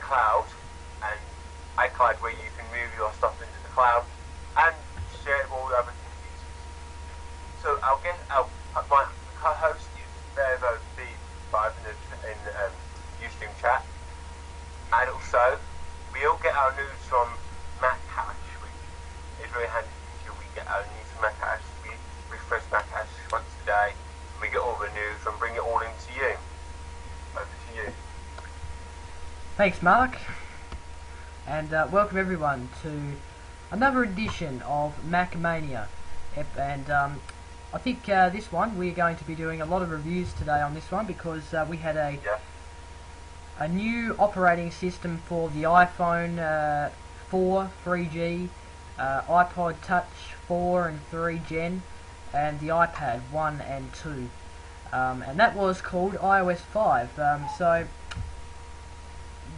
iCloud, and iCloud where you can move your stuff into the cloud and share it with all the other users. So my co-host is Bevtv in the Ustream chat, and also we all get our news from Macash, which is very handy feature. We get our news from Macash. We refresh Macash once a day, and we get all the news and bring it all into you. Over to you. Thanks, Mark, and welcome everyone to another edition of Mania. And I think this one we're going to be doing a lot of reviews today on this one because we had a new operating system for the iPhone 4 3G, iPod Touch 4 and 3 Gen, and the iPad 1 and 2, and that was called iOS 5. So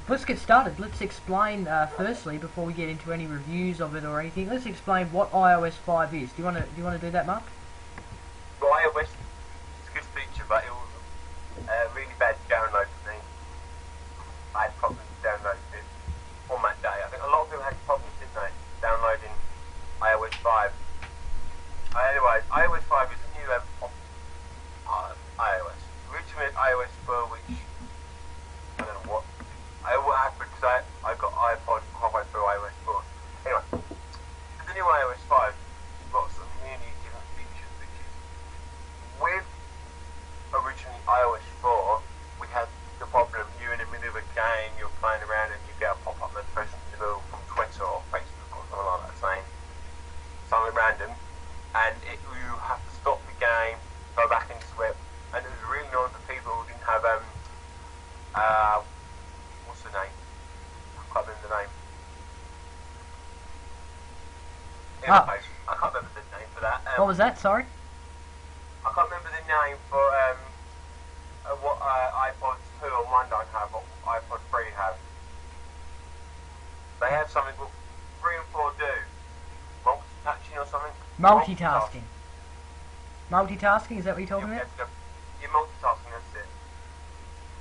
let's get started. Let's explain firstly, before we get into any reviews of it or anything. Let's explain what iOS 5 is. Do you want to do that, Mark? Well, iOS is a good feature, but it was really bad to download for me. I had problems downloading it on that day. I think a lot of people had problems, didn't they, downloading iOS 5. Anyways, iOS 5 is a new iOS. Originally iOS 4, which I don't know what happened because I got iPod halfway through iOS 4. Anyway, the new iOS 5 got some really different features, which is with originally iOS 4, we had the problem you're in the middle of a game, you're playing around and you get a pop-up notification from Twitter or Facebook or something like that saying something random, and you have to stop the game, go back into it, and it was really annoying for people who didn't have what's the name? I can't remember the name. Anyways, I can't remember the name for that. What was that? Sorry. I can't remember the name for what iPods 2 and 1 don't have, what iPod 3 have. They have something what 3 and 4 do. Multitasking or something? Multitasking. Multitasking, is that what you're talking about? You're multitasking, that's it.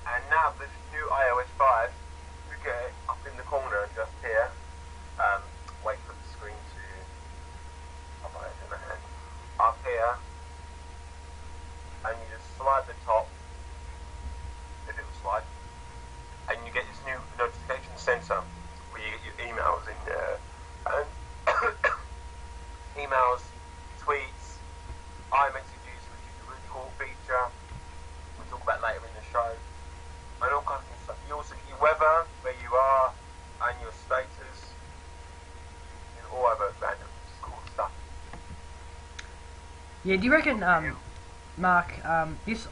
And now this new iOS 5, you get it up in the corner just here. Wait for the screen to pop out in my hand. Up here. And you just slide the top. The little slide. And you get this new notification center where you get your emails in there. And emails, tweets, iMessages, which is a really cool feature. We'll talk about later in the show. And all kinds of stuff. You also get your weather, where you are, and your status, and all other random cool stuff. Yeah, do you reckon, Mark, this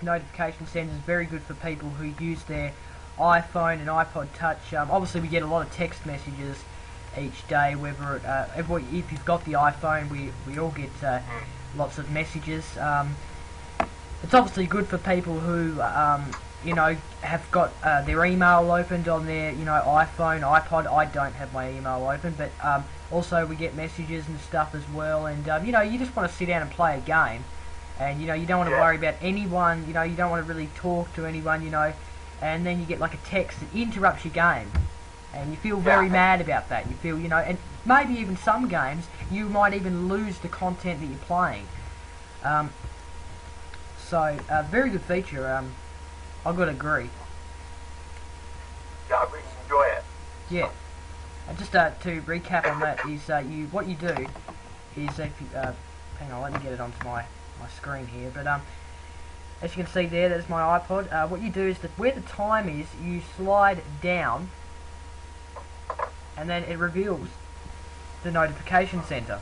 notification center is very good for people who use their iPhone and iPod Touch. Obviously we get a lot of text messages each day, whether if you've got the iPhone, we all get lots of messages. It's obviously good for people who have got their email opened on their iPhone, iPod. I don't have my email open, but also we get messages and stuff as well. And you just want to sit down and play a game, and you don't want to worry about anyone. You don't want to really talk to anyone. And then you get like a text that interrupts your game, and you feel very mad about that. You feel and maybe even some games you might even lose the content that you're playing. So very good feature. I've got to agree. Yeah, I really enjoy it. Yeah. And just to recap on that is what you do is if you hang on, let me get it onto my screen here. But as you can see there, there's my iPod. What you do is that where the time is, you slide down, and then it reveals the notification center.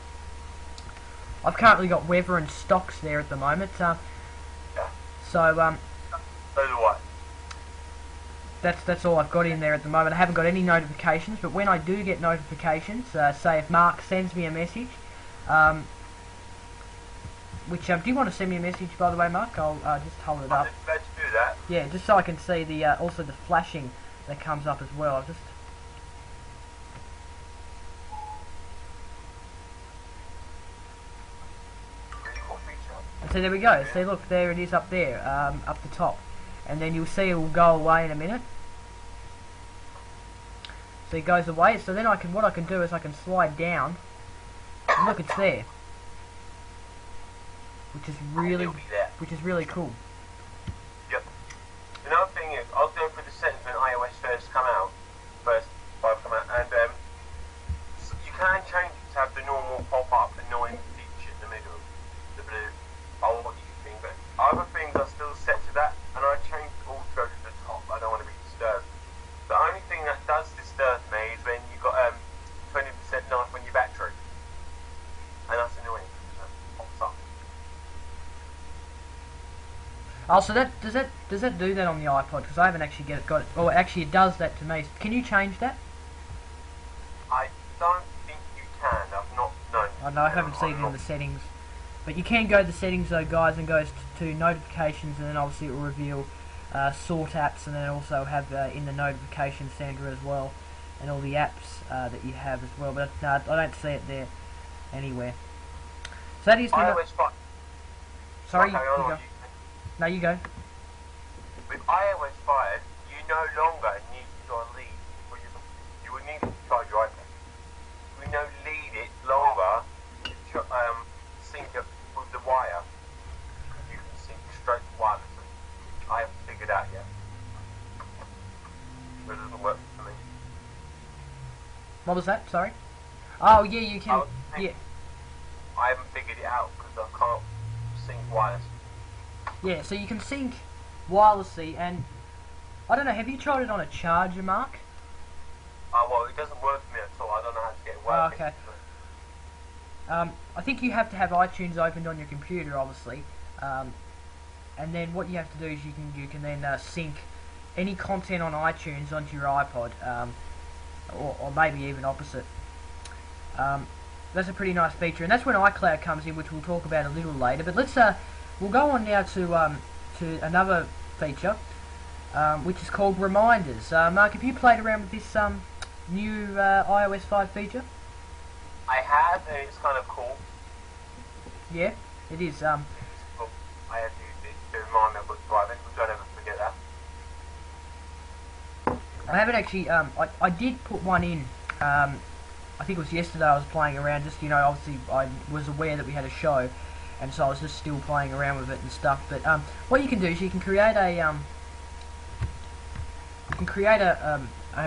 I've currently got weather and stocks there at the moment. So So do I. That's all I've got in there at the moment. I haven't got any notifications, but when I do get notifications, say if Mark sends me a message, which do you want to send me a message, by the way, Mark? I'll just hold it up. Let's do that. Yeah, just so I can see the also the flashing that comes up as well. I'll just. So there we go. See, look, there it is up there, up the top, and then you'll see it will go away in a minute. See, it goes away. So then what I can do is I can slide down, and look, it's there, which is really cool. Yep. Another thing is, I was going through the settings when iOS first come out, and so you can change it to have the normal pop-up annoying feature in the middle, the blue. Oh, what do you think? But other things are still set to that, and I changed it all to go to the top. I don't want to be disturbed. The only thing that does disturb me is when you got 20% life on your battery, and that's annoying. It pops up. Oh, so does that do that on the iPod? Because I haven't actually got it. Oh, actually, it does that to me. Can you change that? I don't think you can. I've not known. Oh, no, I haven't seen it in the settings. But you can go to the settings though, guys, and goes to notifications, and then obviously it will reveal sort apps, and then also have in the notification center as well, and all the apps that you have as well. But no, I don't see it there anywhere. So that is the iOS 5. Sorry, Okay, you go. No, you go. With iOS 5, you no longer need your lead. You would need to charge your iPad. You no lead it longer to sync it with the wire. You can sync straight wirelessly. I haven't figured out yet. But it doesn't work for me. What was that? Sorry. Oh yeah, you can. Yeah. I haven't figured it out because I can't sync wirelessly. Yeah, so you can sync wirelessly, and I don't know. Have you tried it on a charger, Mark? Oh well, it doesn't work for me at all. I don't know how to get it working. Oh, okay. I think you have to have iTunes opened on your computer, obviously, and then what you have to do is you can then sync any content on iTunes onto your iPod, or maybe even opposite. That's a pretty nice feature, and that's when iCloud comes in, which we'll talk about a little later. But we'll go on now to another feature, which is called Reminders. Mark, have you played around with this new iOS 5 feature? I have, and it's kind of cool. Yeah, it is. I have used it to remind me of what's driving, which I never forget that. I haven't actually. I did put one in. I think it was yesterday. I was playing around. Just obviously I was aware that we had a show, and so I was just still playing around with it and stuff. But what you can do is you can create a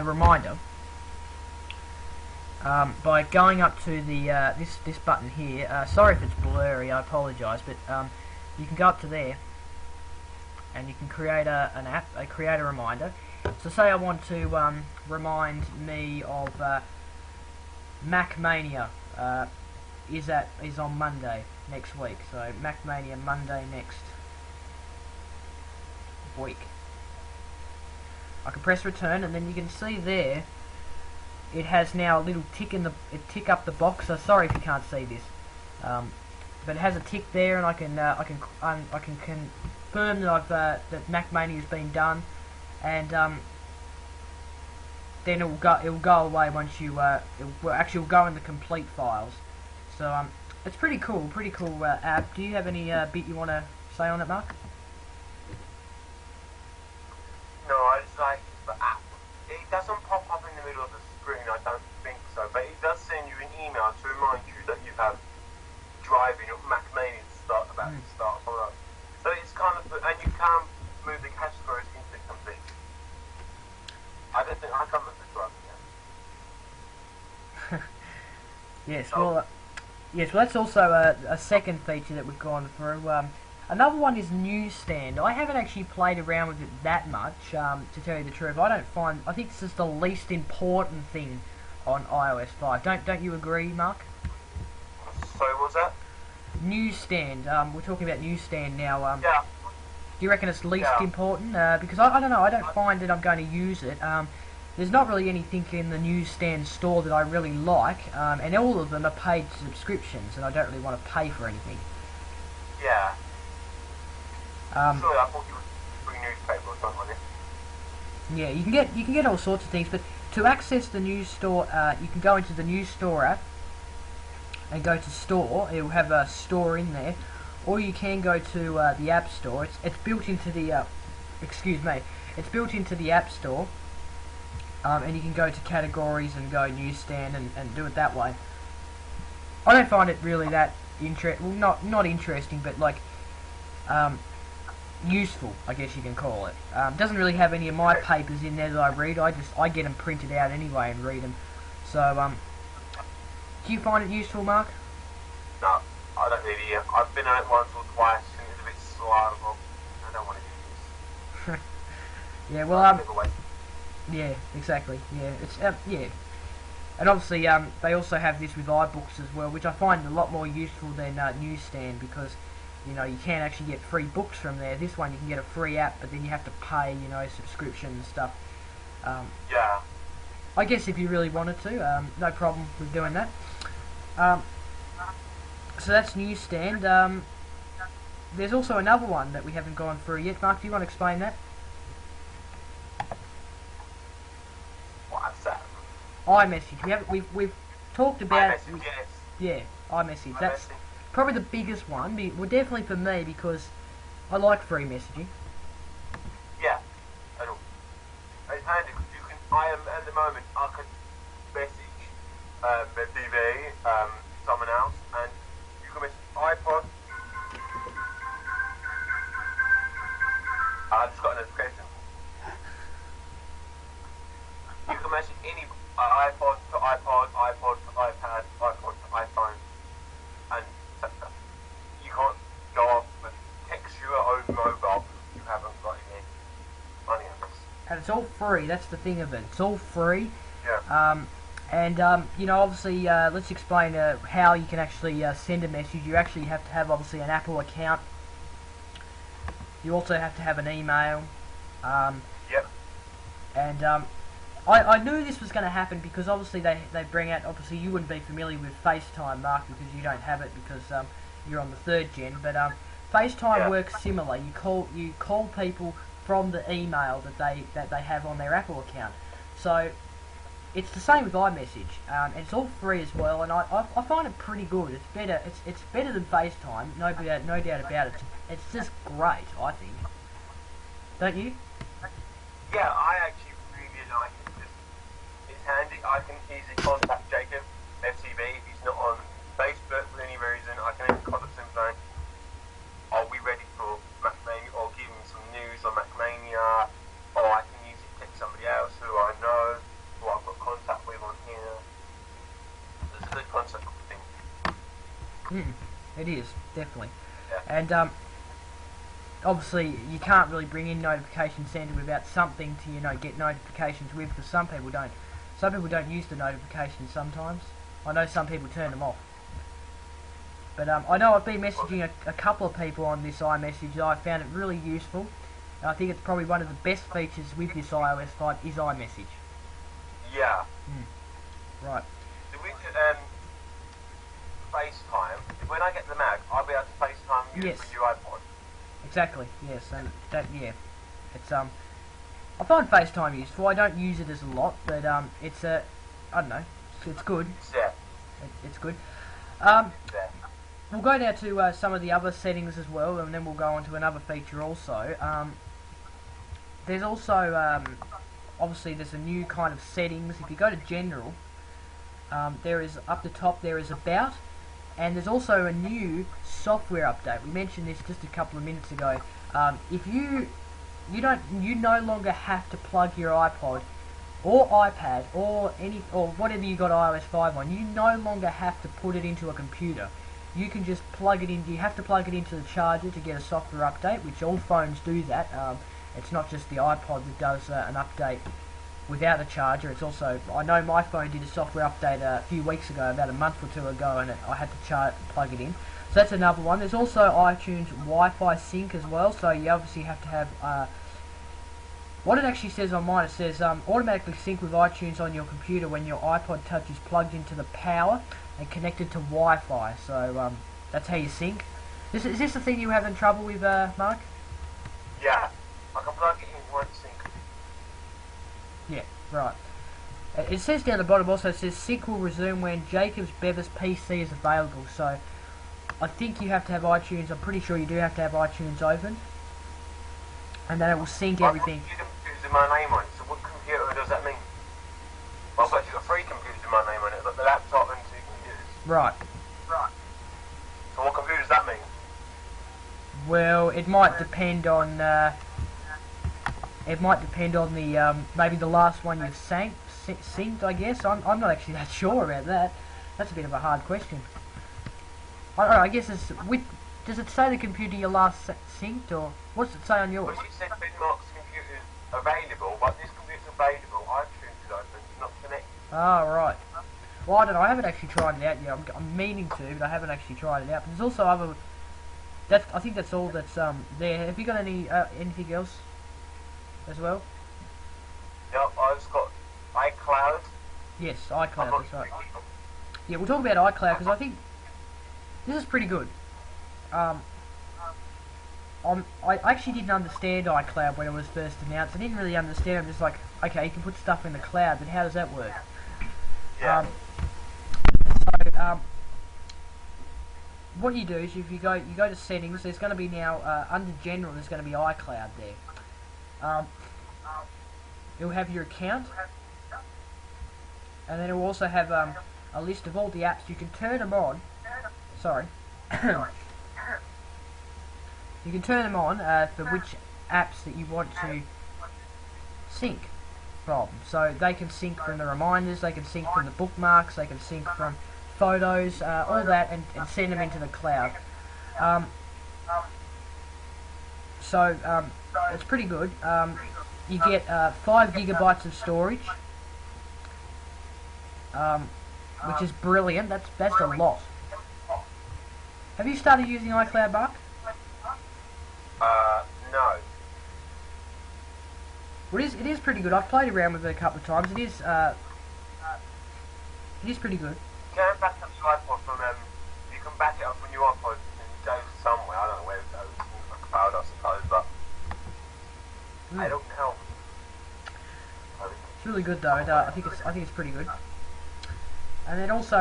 reminder by going up to the this button here. Sorry if it's blurry, I apologise, but you can go up to there, and you can create create a reminder. So say I want to remind me of Mac Mania is on Monday next week. So Mac Mania Monday next week. I can press return, and then you can see there it has now a little tick tick up the box. So sorry if you can't see this, but it has a tick there, and I can confirm that that Mac Mania has been done, and then it will go away once you it will go in the complete files. So it's pretty cool app. Do you have any bit you want to say on it, Mark? No, I just like the app. It doesn't pop up in the middle of the screen, I don't think so, but it does send you an email to remind you that you have driving or Mac Mania about to start. So it's kind of, and you can move the categories into complete. I don't think I can move the driving yet. Yes, well, that's also a second feature that we've gone through. Another one is Newsstand. I haven't actually played around with it that much, to tell you the truth. I think this is the least important thing on iOS 5. Don't you agree, Mark? So what's that? Newsstand. We're talking about Newsstand now. Yeah. Do you reckon it's least important? Because I don't know. I don't find that I'm going to use it. There's not really anything in the Newsstand store that I really like, and all of them are paid subscriptions, and I don't really want to pay for anything. Yeah. Sorry, I thought you were free newspaper or something on it. Yeah, you can get all sorts of things, but to access the news store, you can go into the news store app and go to store. It will have a store in there, or you can go to the App Store. It's built into the It's built into the App Store, and you can go to categories and go newsstand and do it that way. I don't find it really that not interesting, but like useful, I guess you can call it. Doesn't really have any of my papers in there that I read. I get them printed out anyway and read them. So do you find it useful, Mark? No, I don't really. I've been on it once or twice and it's a bit slow. I don't want to do this. Yeah, well, yeah, exactly. Yeah, it's yeah, and obviously they also have this with iBooks as well, which I find a lot more useful than newsstand, because you know you can actually get free books from there. This one you can get a free app, but then you have to pay, you know, subscription and stuff. Yeah. I guess if you really wanted to, no problem with doing that. So that's newsstand. There's also another one that we haven't gone through yet. Mark, do you want to explain that? What's that? iMessage. We've talked about iMessage, yes. yeah, iMessage. That's iMessage. probably the biggest one. Well, definitely for me, because I like free messaging. Yeah. I know. It's handy because you can. I am at the moment. I can message Bevtv, someone else, and you can message iPod. I just got a notification. You can message any iPod to iPod, iPod to iPad, iPod to iPhone, and you can't go off and text your own mobile if you haven't got any money on this. And it's all free. That's the thing of it. It's all free. Yeah. You know, obviously, let's explain how you can actually send a message. You actually have to have, obviously, an Apple account. You also have to have an email. Yep. And I knew this was going to happen because obviously they bring out, obviously you wouldn't be familiar with FaceTime, Mark, because you don't have it because you're on the 3rd gen, but FaceTime works similar. You call people from the email that they have on their Apple account. So it's the same with iMessage, and it's all free as well, and I find it pretty good. It's better. It's better than FaceTime, no doubt about it. It's just great, I think. Don't you? Yeah, I actually really like it. It's handy. I can easily contact Jacob, Bevtv, if he's not on Facebook for any reason. I can contact him saying, are we ready for Macmania, or give him some news on Macmania, or I can use it to text somebody else who I know, who I've got contact with on here. It's a good concept thing. It is, definitely. Yeah. And obviously you can't really bring in Notification Center without something to, you know, get notifications with, because some people don't. Some people don't use the notifications sometimes. I know some people turn them off. But I know I've been messaging a couple of people on this iMessage that I found it really useful. And I think it's probably one of the best features with this iOS 5 is iMessage. Yeah. Right. So we could FaceTime. When I get the Mac, I'll be able to FaceTime you Yes. with your iPod. Exactly, yes, and that, yeah, it's, I find FaceTime useful. I don't use it as a lot, but, it's, I don't know, it's good. Yeah. It's good. Yeah. We'll go now to, some of the other settings as well, and then we'll go on to another feature also. There's also, obviously there's a new kind of settings. If you go to General, there is, up the top, there is About, and there's also a new software update. We mentioned this just a couple of minutes ago. If you no longer have to plug your iPod or iPad or whatever you got iOS 5 on. You no longer have to put it into a computer. You can just plug it in. You have to plug it into the charger to get a software update, which all phones do that. It's not just the iPod that does an update without a charger. It's also, I know my phone did a software update a few weeks ago, about a month or two ago, and I had to plug it in. So that's another one. There's also iTunes Wi-Fi sync as well, so you obviously have to have, what it actually says on mine, it says automatically sync with iTunes on your computer when your iPod Touch is plugged into the power and connected to Wi-Fi. So that's how you sync. Is this the thing you having trouble with, Mark? Yeah, I can plug it in one sync. Yeah, right. It says down the bottom also, it says sync will resume when Jacob's Bevis PC is available. So I think you have to have iTunes. I'm pretty sure you do have to have iTunes open, and then it will sync everything. My computer is my name on it, so what computer does that mean? Right. So what computer does that mean? Well, it might depend on the maybe the last one you've synced. I guess I'm not actually that sure about that. That's a bit of a hard question. I don't know. I guess it's with. Does it say the computer you last synced, or what's it say on yours? Well, you said Binmark's computer's available, but this computer's available. iTunes is open, it's not connected. Ah, right. Well, I don't know. I haven't actually tried it out yet. I'm meaning to, but I haven't actually tried it out. But there's also other. I think that's all that's there. Have you got anything else as well? Yep, I've just got iCloud. Yes, iCloud. That's right. Yeah, we'll talk about iCloud because I think this is pretty good. I actually didn't understand iCloud when it was first announced. I didn't really understand. I'm just like, okay, you can put stuff in the cloud, but how does that work? Yeah. What you do is if you go to settings, there's going to be now under general there's going to be iCloud there. It'll have your account, and then it'll also have a list of all the apps. You can turn them on. Sorry. You can turn them on for which apps that you want to sync from. So they can sync from the reminders, they can sync from the bookmarks, they can sync from photos, all that, and send them into the cloud. It's pretty good. You get 5 gigabytes of storage, which is brilliant. That's a lot. Have you started using iCloud, Mark? No. Well, it is pretty good. I've played around with it a couple of times. It is pretty good. You can back up your iPod from you can back it up from your iPod and it goes somewhere. I don't know where it goes. Like a cloud, I suppose, but I don't know. It's really good though. I think it's pretty good. And then also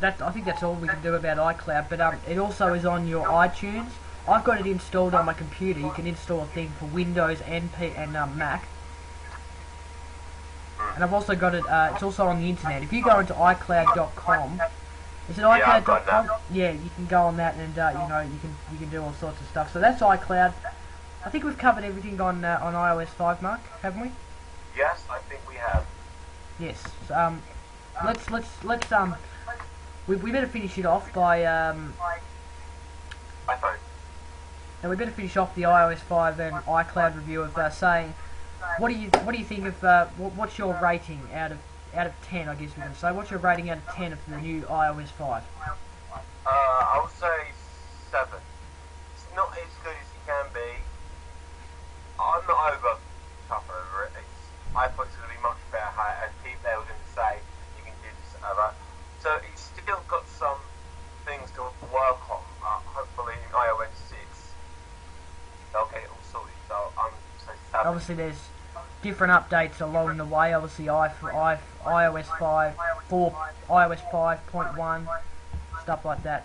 I think that's all we can do about iCloud. But it also is on your iTunes. I've got it installed on my computer. You can install a thing for Windows and Mac. And I've also got it. It's also on the internet. If you go into iCloud.com, is it iCloud.com? Yeah, you can go on that, and you can do all sorts of stuff. So that's iCloud. I think we've covered everything on iOS 5, Mark, haven't we? Yes, I think we have. Yes. So, let's we better finish it off by iPhone. Now we better finish off the iOS 5 and iCloud review of saying what do you think of what's your rating out of 10? I guess we can say. What's your rating out of 10 of the new iOS 5? I would say 7. It's not as good as it can be. I'm not tough over it. I thought it's going to be much better. And people were going to say you can do this other. So it's still got some things to work on. Hopefully in iOS 6 they'll get it all sorted. So I'm so 7. Obviously there's different updates along the way. Obviously iOS 5, iOS 5.1, stuff like that.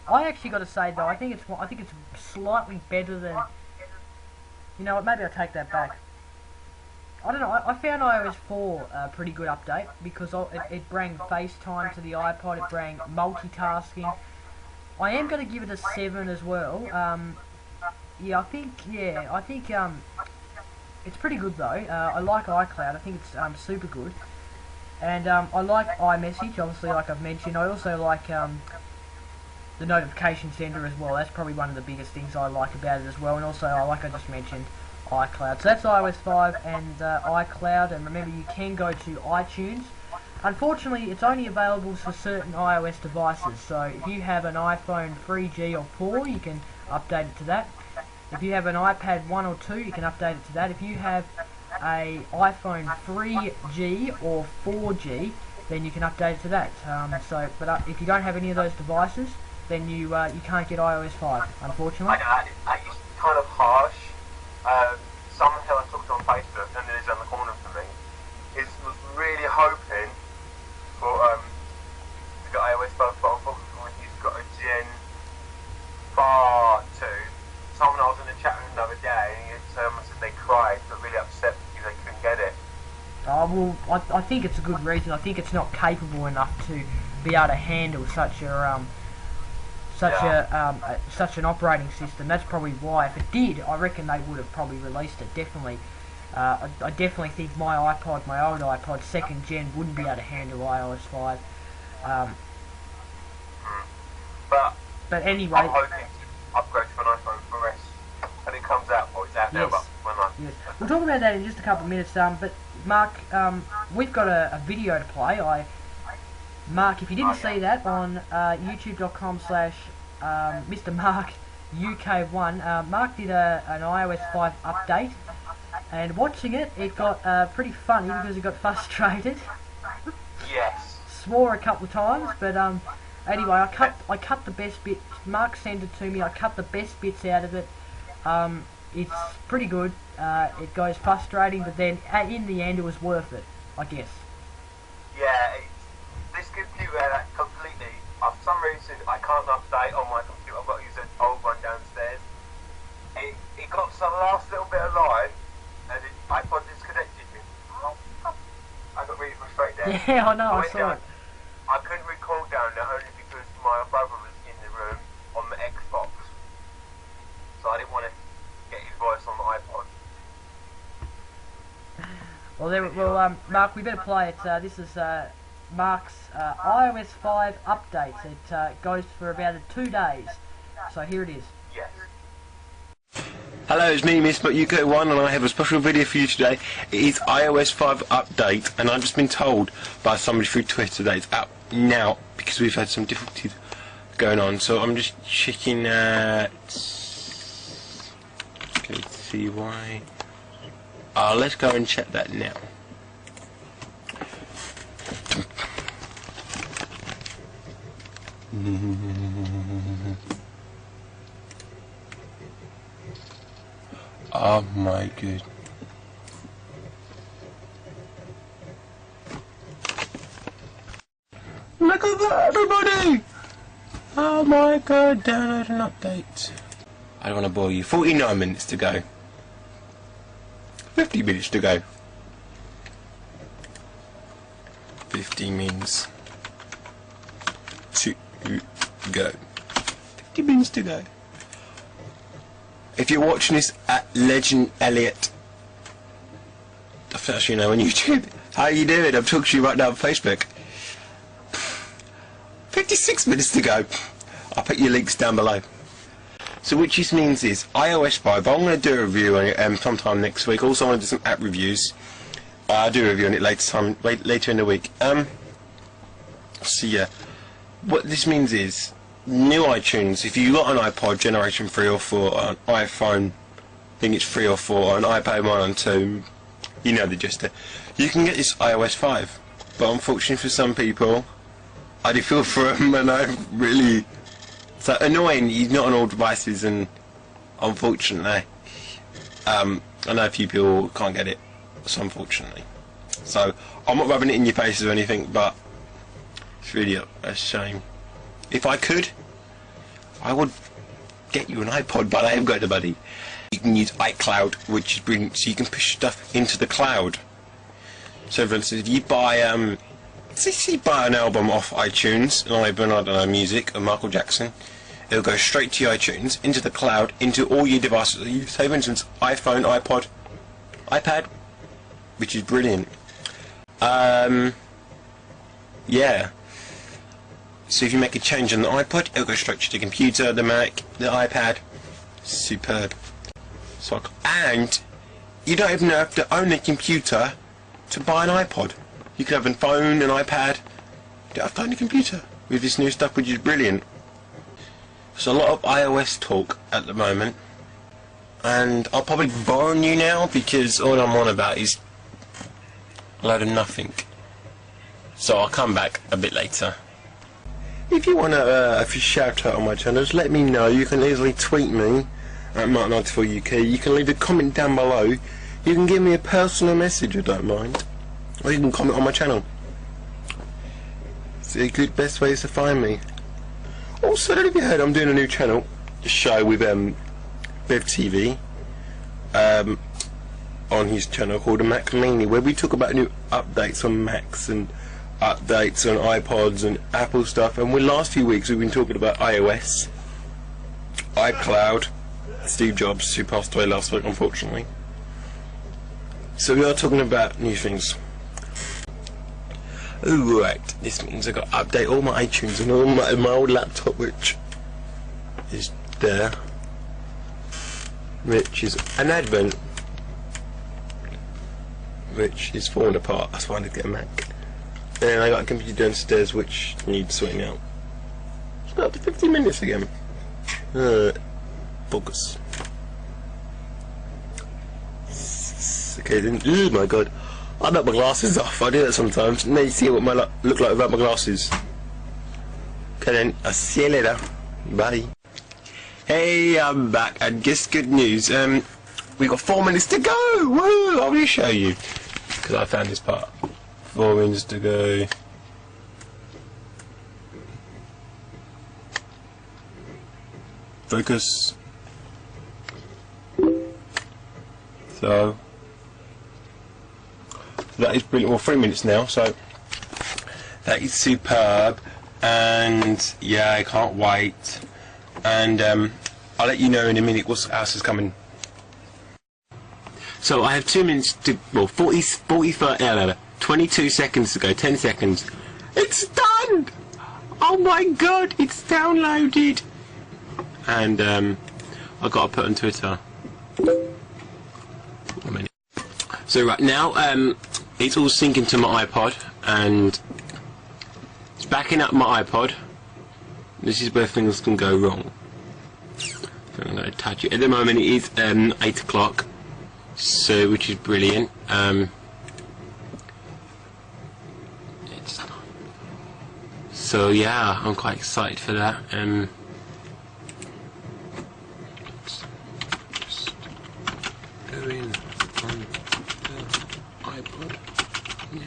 I actually got to say though, I think it's slightly better than. You know what? Maybe I'll take that back. I don't know. I found iOS 4 a pretty good update because it brought FaceTime to the iPod. It brought multitasking. I am going to give it a 7 as well. I think it's pretty good though. I like iCloud. I think it's super good, and I like iMessage. Obviously, like I've mentioned, I also like the notification center as well. That's probably one of the biggest things I like about it as well. And also, I just mentioned, iCloud. So that's iOS 5 and iCloud. And remember, you can go to iTunes. Unfortunately, it's only available for certain iOS devices. So if you have an iPhone 3G or 4, you can update it to that. If you have an iPad 1 or 2, you can update it to that. If you have a iPhone 3G or 4G, then you can update it to that. But if you don't have any of those devices, then you can't get iOS 5, unfortunately. That is kind of harsh. Someone who I talked to on Facebook, and it is on the corner for me, was really hoping for to get iOS 5, but unfortunately he's got a Gen 2. Someone I was in the chat room the other day, and someone said they cried, but really upset because they couldn't get it. Well, I think it's a good reason. I think it's not capable enough to be able to handle such an operating system. That's probably why. If it did, I reckon they would have probably released it. Definitely. I definitely think my old iPod, 2nd gen, wouldn't be able to handle iOS 5. But anyway, I'm hoping to upgrade to an iPhone 4S, and it comes out. Well, it's out now, but when yes. We'll talk about that in just a couple of minutes. But Mark, we've got a video to play. Mark, if you didn't see that on youtube.com/Mr. Mark UK1, Mark did an iOS 5 update, and watching it, it got pretty funny because he got frustrated. Yes. Swore a couple of times, but anyway, I cut the best bits. Mark sent it to me. I cut the best bits out of it. It's pretty good. It goes frustrating, but then in the end, it was worth it, I guess. Yeah, this computer completely. For some reason, I can't update on my computer. I've got to use an old one downstairs. It got to the last little bit of line, and the iPod disconnected me. I got really frustrated there. Yeah, I know. I saw it. I couldn't record down there only because my brother was in the room on the Xbox, so I didn't want to get his voice on the iPod. Well, Mark, we better play it. This is Mark's iOS 5 updates. It goes for about 2 days. So here it is. Yes. Hello, it's me, Mr. UK1, and I have a special video for you today. It is iOS 5 update, and I've just been told by somebody through Twitter that it's out now because we've had some difficulties going on. So I'm just checking that. Let's see why. Let's go and check that now. Oh my god. Look at that, everybody! Oh my god, download an update. I don't want to bore you. 49 minutes to go. 50 minutes to go. 50 means to go. 50 minutes to go. If you're watching this at Legend Elliot, that's you know on YouTube. How you doing? I'm talking to you right now on Facebook. 56 minutes to go. I'll put your links down below. So which just means is iOS 5. I'm going to do a review on it sometime next week. Also, I want to do some app reviews. I'll do a review on it later in the week. So yeah, what this means is new iTunes. If you got an iPod generation 3 or 4, an iPhone, I think it's 3 or 4, an iPad 1 and 2, you know the gist. You can get this iOS 5, but unfortunately for some people, I do feel for them, and I really. So annoying. He's not on all devices, and unfortunately, I know a few people can't get it. So unfortunately, so I'm not rubbing it in your faces or anything, but it's really a shame. If I could, I would get you an iPod, but I haven't got the money. You can use iCloud, which is brilliant, so you can push stuff into the cloud. So for instance, if you buy say you buy an album off iTunes, an album, I don't know, music, or Michael Jackson, it'll go straight to your iTunes, into the cloud, into all your devices. Say for instance, iPhone, iPod, iPad, which is brilliant. Yeah. So if you make a change on the iPod, it'll go straight to the computer, the Mac, the iPad. Superb. So, and you don't even have to own a computer to buy an iPod. You could have a phone, an iPad. You don't have to own a computer with this new stuff, which is brilliant. There's a lot of iOS talk at the moment, and I'll probably bore you now because all I'm on about is a load of nothing. So I'll come back a bit later. If you want a shout out on my channel, just let me know. You can easily tweet me at Mark94UK. You can leave a comment down below. You can give me a personal message, I don't mind. Or you can comment on my channel. It's the good best ways to find me. Also, I don't know if you heard, I'm doing a new channel, a show with Bevtv. on his channel called Mac Mania, where we talk about new updates on Macs and updates on iPods and Apple stuff. And the last few weeks we've been talking about iOS, iCloud, Steve Jobs, who passed away last week unfortunately. So we are talking about new things. Oh, right, this means I've got to update all my iTunes and all my old laptop, which is there, which is an Advent, which is falling apart. That's why I need to get a Mac. And I got a computer downstairs which needs sorting out. It's about 15 minutes again. Focus. Okay then. Oh my god. I knock my glasses off. I do that sometimes. Now you see what my look like without my glasses. Okay then. I'll see you later. Bye. Hey, I'm back, and just good news. We got 4 minutes to go. Woo! I will show you because I found this part. 4 minutes to go. Focus. So that is brilliant. Well, 3 minutes now, so that is superb. And yeah, I can't wait. And I'll let you know in a minute what else is coming. So I have 2 minutes to, well, 22 seconds to go, 10 seconds. It's done! Oh my god, it's downloaded! And I've got to put on Twitter. 1 minute. So right now, it's all syncing to my iPod, and it's backing up my iPod. This is where things can go wrong. So I'm going to touch it. At the moment it is 8 o'clock, so which is brilliant. So yeah, I'm quite excited for that. Just go in on the iPod. Yeah.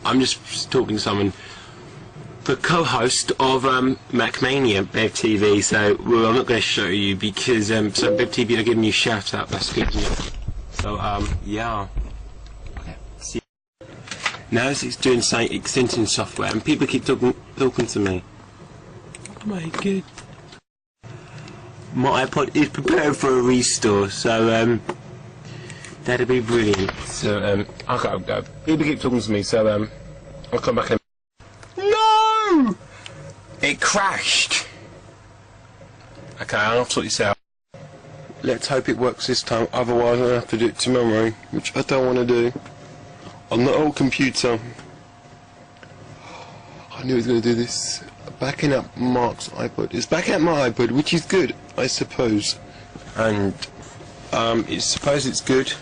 I'm just talking to someone, the co-host of Mac Mania, Bevtv. So well, I'm not going to show you because so Bevtv are giving you shout out. That's good. So yeah. See. Now it's doing some extension software, and people keep talking to me. Oh my god. My iPod is prepared for a restore, so that'll be brilliant. So I'll go. People keep talking to me, so I'll come back in. No! It crashed. Okay, I'll sort this out. Let's hope it works this time, otherwise I'll have to do it tomorrow, which I don't want to do. On the old computer. I knew it was going to do this. Backing up Mark's iPod. It's backing up my iPod, which is good, I suppose. And suppose it's good.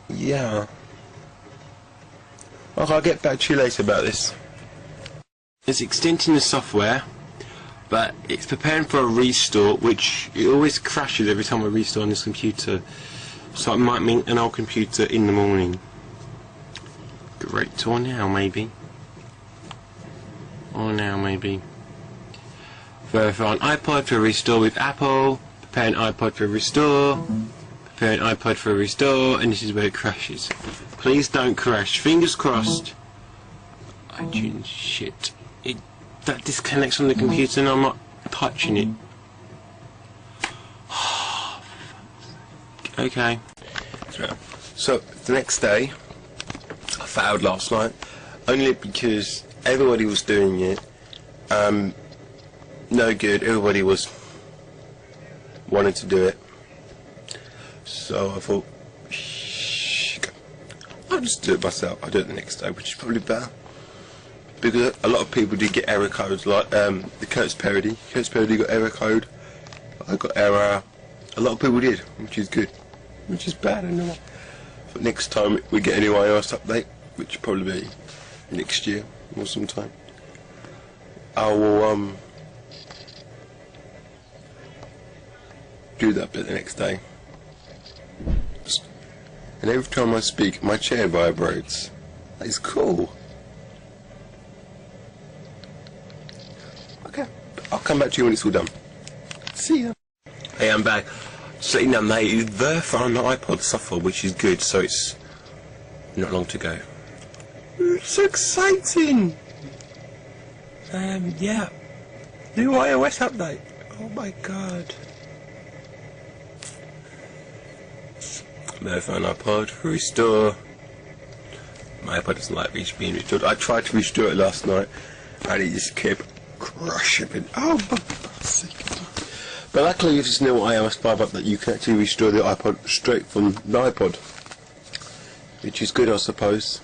Yeah. Okay, I'll get back to you later about this. It's extending the software, but it's preparing for a restore, which it always crashes every time I restore on this computer. So it might mean an old computer in the morning. Great, or now maybe. Or now maybe. Verify on iPod for a restore with Apple. Prepare an iPod for a restore. Prepare an iPod for a restore, and this is where it crashes. Please don't crash. Fingers crossed. iTunes shit. That disconnects from the computer and I'm not touching it. Okay. So the next day, I failed last night, only because everybody was doing it. No good. Everybody was wanting to do it. So I thought, I'll just do it myself. I'll do it the next day, which is probably better. Because a lot of people did get error codes, like the Kurt's parody. Kurt's parody got error code. I got error. A lot of people did, which is good. Which is bad anyway. But next time we get a new iOS update, which will probably be next year or sometime, I will do that bit the next day. And every time I speak, my chair vibrates. That is cool. Okay, I'll come back to you when it's all done. See ya. Hey, I'm back. So you know, mate, the phone on the iPod suffer, which is good. So it's not long to go. It's exciting. Yeah. New iOS update. Oh my god. Marathon iPod, restore. My iPod doesn't like being restored. I tried to restore it last night and it just kept crashing. Oh, for God's sake. But luckily with this new iOS 5 update you can actually restore the iPod straight from the iPod. Which is good, I suppose.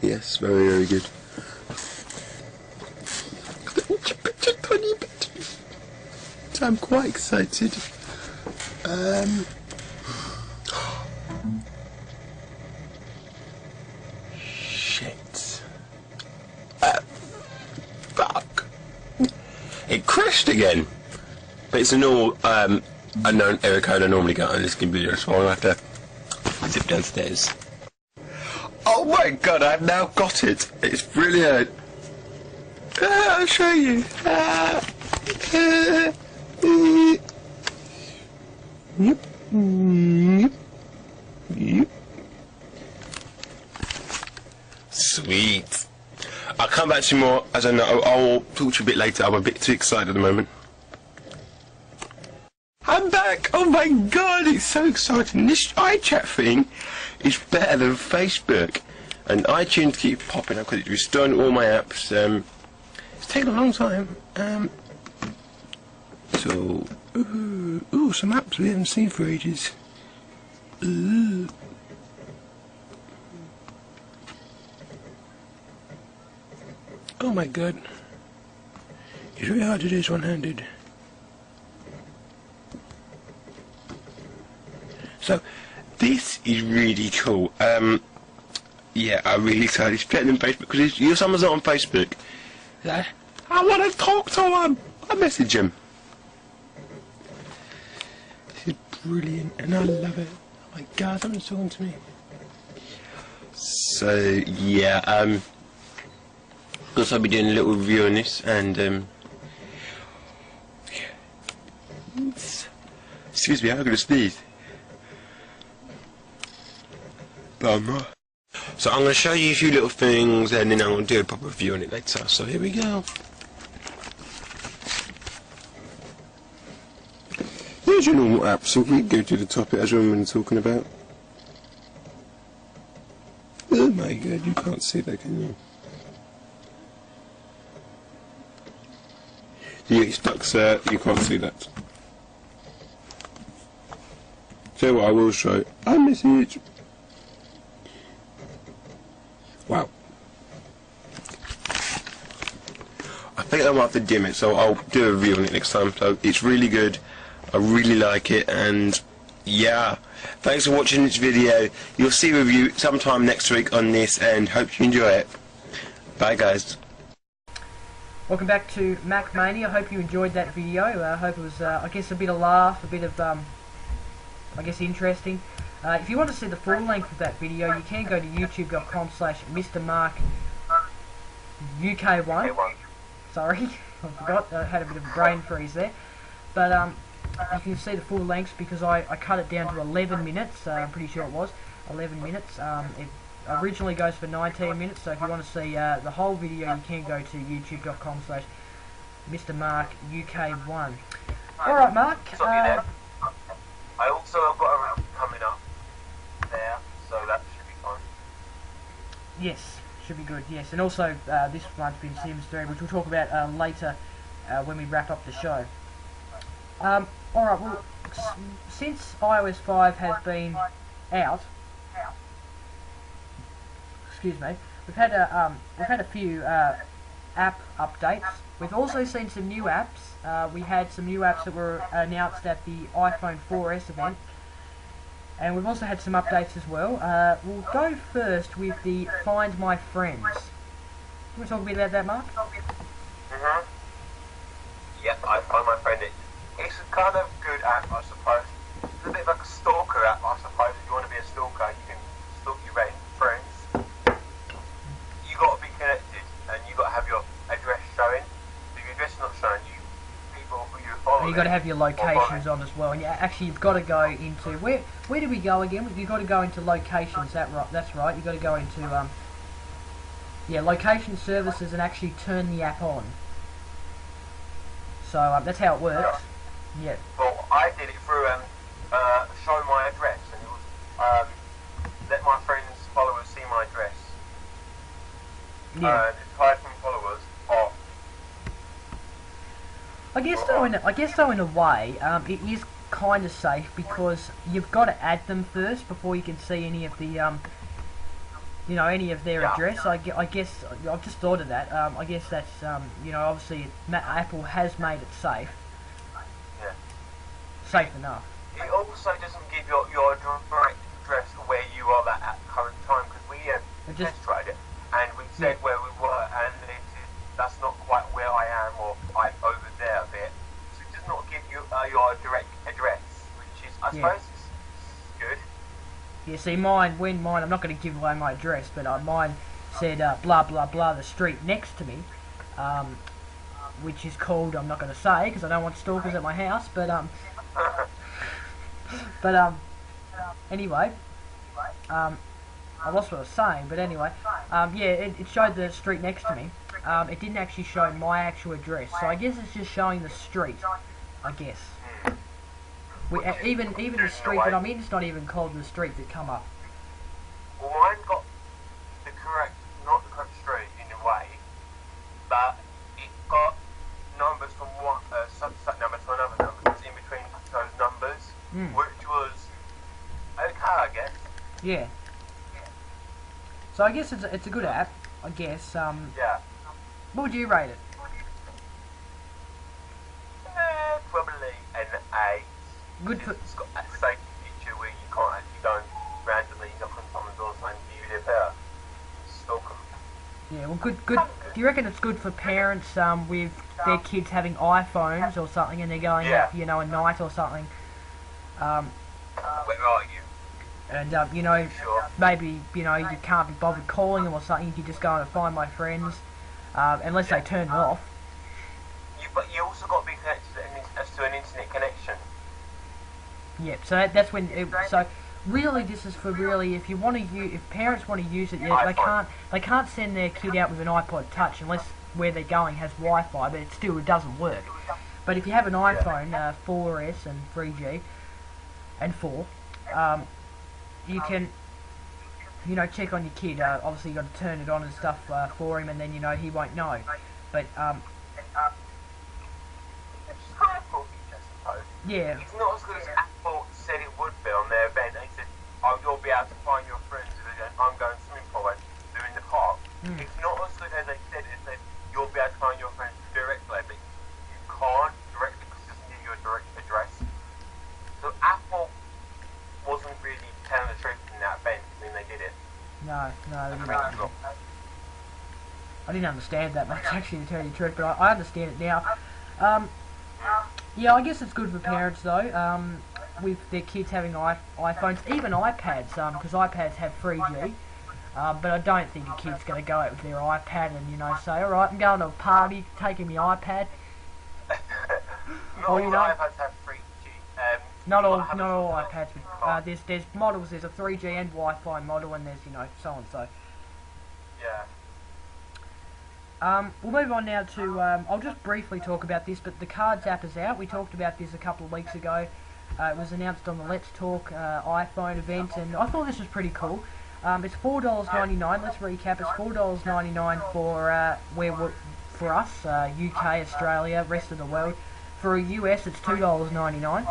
Yes, very, very good. So I'm quite excited. Shit. Fuck. It crashed again. But it's a normal, unknown error code I normally get on this computer, so I'll have to zip downstairs. Oh my god, I've now got it. It's brilliant. I'll show you. Yep. Yep. Yep. Sweet. I'll come back to you more as I know. I'll talk to you a bit later. I'm a bit too excited at the moment. I'm back! Oh my god, it's so exciting. This iChat thing is better than Facebook. And iTunes keeps popping up because it's restoring all my apps. It's taken a long time. Ooh, some apps we haven't seen for ages. Ooh. Oh my god. It's really hard to do this one-handed. So, this is really cool. Yeah, I'm really excited. It's better than Facebook because someone's not on Facebook. I want to talk to him. I message him. This is brilliant, and I love it. Oh my god, someone's talking to me. So yeah, because I'll be doing a little review on this, and excuse me, I'm gonna sneeze. Bummer. So I'm going to show you a few little things and then I'm going to do a proper review on it later. So here we go. Here's your normal app, so we can go to the topic as we've been talking about. Oh my god, you can't see that, can you? You get stuck, sir, you can't see that. So what I will show, iMessage. Wow. I think I might have to dim it, so I'll do a review on it next time. So it's really good. I really like it, and yeah. Thanks for watching this video. You'll see a review sometime next week on this, and hope you enjoy it. Bye, guys. Welcome back to Mac Mania. I hope you enjoyed that video. I hope it was, I guess, a bit of laugh, a bit of, I guess, interesting. If you want to see the full length of that video, you can go to youtube.com/MrMarkUK1. Sorry, I forgot. I had a bit of a brain freeze there. But you can see the full length because I cut it down to 11 minutes. I'm pretty sure it was 11 minutes. It originally goes for 19 minutes. So if you want to see the whole video, you can go to youtube.com/MrMarkUK1. All right, Mark. I also have got a review coming up there, so that should be fun. Yes, should be good, yes. And also, this one's been Sims 3, which we'll talk about later when we wrap up the show. Alright, well, since iOS 5 has been out, excuse me, we've had a few app updates. We've also seen some new apps. We had some new apps that were announced at the iPhone 4S event. And we've also had some updates as well. We'll go first with the Find My Friends. You want to talk a bit about that, Mark? Yep, I Find My Friend. It's a kind of good app, I suppose. It's a bit like a stalker app, I suppose. If you want to be a stalker, you can stalk your friends. You got to be connected, and you got to have your address showing. If your address is not showing, people who you follow. You got to have your locations on as well. And actually, you've got to go into where do we go again? You've got to go into locations. That's right. You've got to go into location services and actually turn the app on. So that's how it works. Yeah. Well, I did it through show my address, and it was let my friends, followers see my address. Yeah. It's hide from followers off. I guess though in a way, it is kind of safe because you've got to add them first before you can see any of the any of their address. I guess I've just thought of that. I guess that's obviously Apple has made it safe. Yeah. Safe enough. It also doesn't give your direct address where you are at current time, because we test tried it and we said where we were, and that's not quite where I am, or I'm over there a bit. So it does not give you your direct address, which is, I suppose, is good. Yeah, see, mine, I'm not going to give away my address, but mine said blah blah blah, the street next to me, which is called, I'm not going to say because I don't want stalkers at my house, but anyway, I lost what I was saying, but anyway, it showed the street next to me. It didn't actually show my actual address, so I guess it's just showing the street, I guess. Even the street that I'm in is not even called the street that come up. Well, mine got not the correct street in a way, but it got numbers from one subset number to another number. It's in between those numbers, which was okay, I guess. Yeah. So I guess it's a good app, I guess. Yeah. What would you rate it? Probably an 8. Good for. It's got a safety feature where you can't actually go and randomly knock on someone's door saying, "Do you live here?" Stalk them. Yeah, well, good. Do you reckon it's good for parents with their kids having iPhones or something, and they're going out, a night or something? Where are you? And Sure. maybe you can't be bothered calling them or something. You can just go and find my friends, unless they turn it off. But you also got to be connected as to an internet connection. Yeah, so that's when. So really, this is for really if you want to if parents want to use it, they can't send their kid out with an iPod Touch unless where they're going has Wi-Fi, but it doesn't work. But if you have an iPhone 4S and 3G and 4, you can check on your kid. Obviously, you got to turn it on and stuff for him, and then he won't know. But It's kind of cool feature, I suppose. yeah. It's not as good as Apple said it would be on their event. They said, "Oh, you'll be able to find your friends if I'm going swimming pool and they're in the park." It's not as good as they said. It said you'll be able to find your friends directly, but you can't directly because it doesn't give you a direct address. So Apple wasn't really telling the truth in that event when they did it. No, they didn't. I didn't understand that much actually, to tell you the truth, but I understand it now. Yeah, I guess it's good for parents though, with their kids having iPhones, even iPads, because iPads have 3G. But I don't think a kid's going to go out with their iPad and say, all right, I'm going to a party, taking my iPad. Not all iPads have 3G. Not all iPads. But, there's models. There's a 3G and Wi-Fi model, and there's so on. So. Yeah. We'll move on now to, I'll just briefly talk about this, but the Cards app is out. We talked about this a couple of weeks ago. It was announced on the Let's Talk iPhone event, and I thought this was pretty cool. It's $4.99. Let's recap. It's $4.99 for us, UK, Australia, rest of the world. For US, it's $2.99.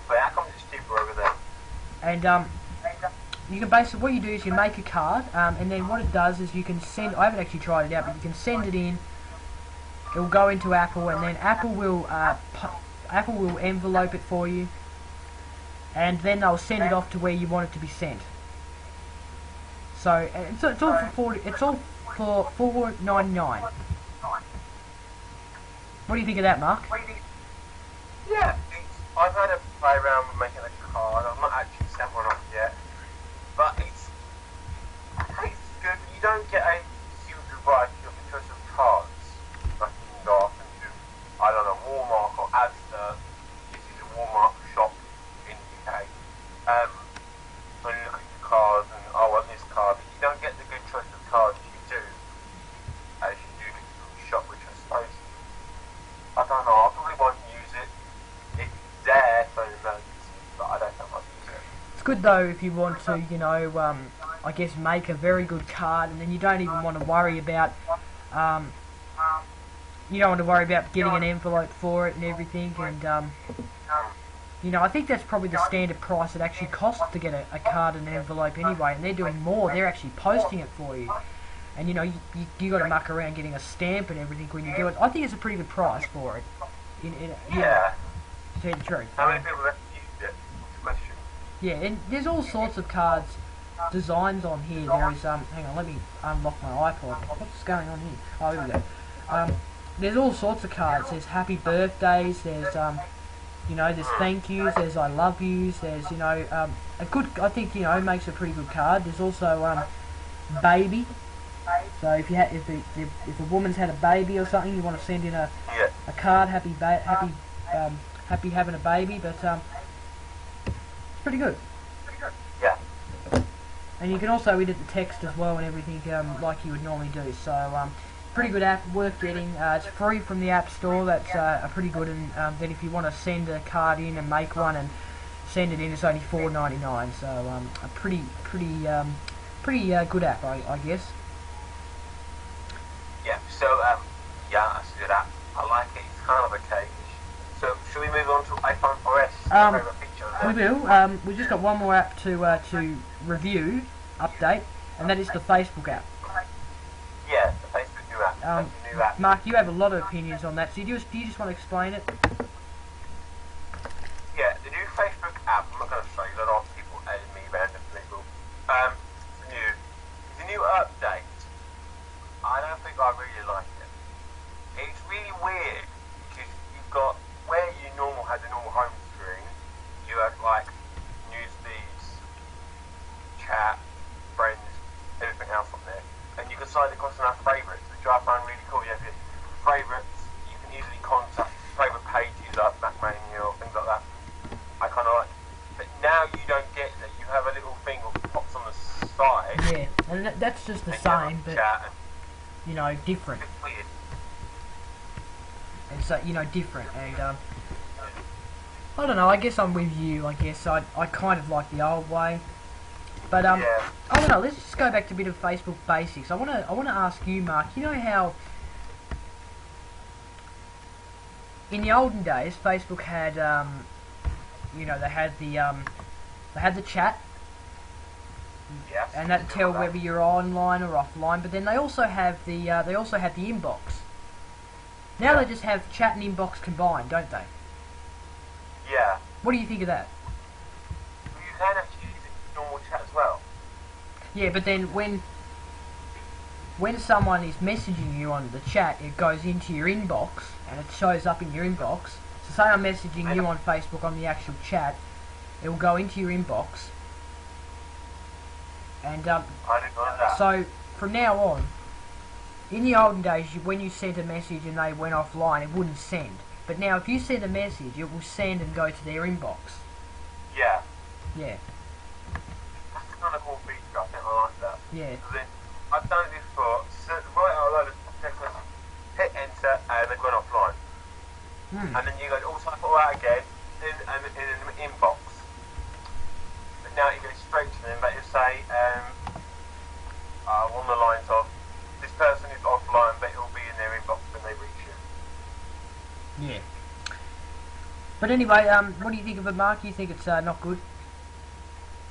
How come it's cheaper over there? And you can basically, what you do is you make a card, and then what it does is you can send, I haven't actually tried it out, but you can send it in, it will go into Apple, and then Apple will envelope it for you, and then they'll send it off to where you want it to be sent. So it's all for $4.99. What do you think of that, Mark? Yeah, I've had a play around with making a card. I've not actually sent one off yet. But it's good. You don't get a huge variety of choice of cards. Like you can go off and do, I don't know, Walmart It's good though if you want to, you know, I guess make a very good card, and then you don't even want to worry about, you don't want to worry about getting an envelope for it and everything. And you know, I think that's probably the standard price it actually costs to get a card and an envelope anyway. And they're doing more; they're actually posting it for you. And you know, you got to muck around getting a stamp and everything when you do it. I think it's a pretty good price for it. Yeah. To tell you the truth. How many people have used it? What's the question? Yeah, and there's all sorts of cards, designs on here. There is hang on, let me unlock my iPod. What's going on here? Oh, here we go. There's all sorts of cards. There's happy birthdays. There's you know, there's thank yous. There's I love yous. There's, you know, a good. I think, you know, makes a pretty good card. There's also baby. So if a woman's had a baby or something, you want to send in a card, happy having a baby, but it's pretty good. Yeah. And you can also edit the text as well and everything, like you would normally do. So pretty good app, worth getting. It's free from the App Store. That's a pretty good. And then if you want to send a card in and make one and send it in, it's only $4.99. So a pretty good app, I guess. Yeah, so, yeah, that's a good app. I like it. It's kind of okay. So, should we move on to iPhone 4S? Favourite feature? We will. We've just got one more app to review, update, and that is the Facebook app. Yeah, the Facebook new app. New app. Mark, you have a lot of opinions on that, so do you just want to explain it? Yeah, the new Facebook app, I'm not going to show you, a lot of people added me randomly. It's a new update. I don't think I really like it. It's really weird because you've got where you had the normal home screen, you had like news feeds, chat, friends, everything else on there, and you can slide across on our favourites, which I find really cool. You have your favourites, you can easily contact favourite pages like Mania or things like that. I kind of like it. But now you don't get that. You have a little thing that pops on the side. Yeah, and that's just the same, but you know, different. And so, you know, different. And I don't know. I guess I'm with you. I guess I kind of like the old way. But I don't know. Let's just go back to a bit of Facebook basics. I want to ask you, Mark. You know how in the olden days Facebook had you know, they had the chat. Yes, and that'd tell whether you're online or offline. But then they also have the inbox. Now they just have chat and inbox combined, don't they? Yeah. What do you think of that? Well, you can actually use it in normal chat as well. Yeah, but then when someone is messaging you on the chat, it goes into your inbox and it shows up in your inbox. So say I'm messaging you on Facebook on the actual chat, it will go into your inbox. And I didn't know that. so from now on, in the olden days, when you sent a message and they went offline, it wouldn't send. But now, if you send a message, it will send and go to their inbox. Yeah. Yeah. That's kind of cool feature. I think I like that. Yeah. So then, I've done it before. So, write out a load of text messages, hit enter, and they've gone offline. And then you go, also put that again in an inbox. But now it goes straight to them, but it'll say, along the lines of, this person is offline, but it'll be in their inbox when they reach you. Yeah. But anyway, what do you think of it, Mark? You think it's not good?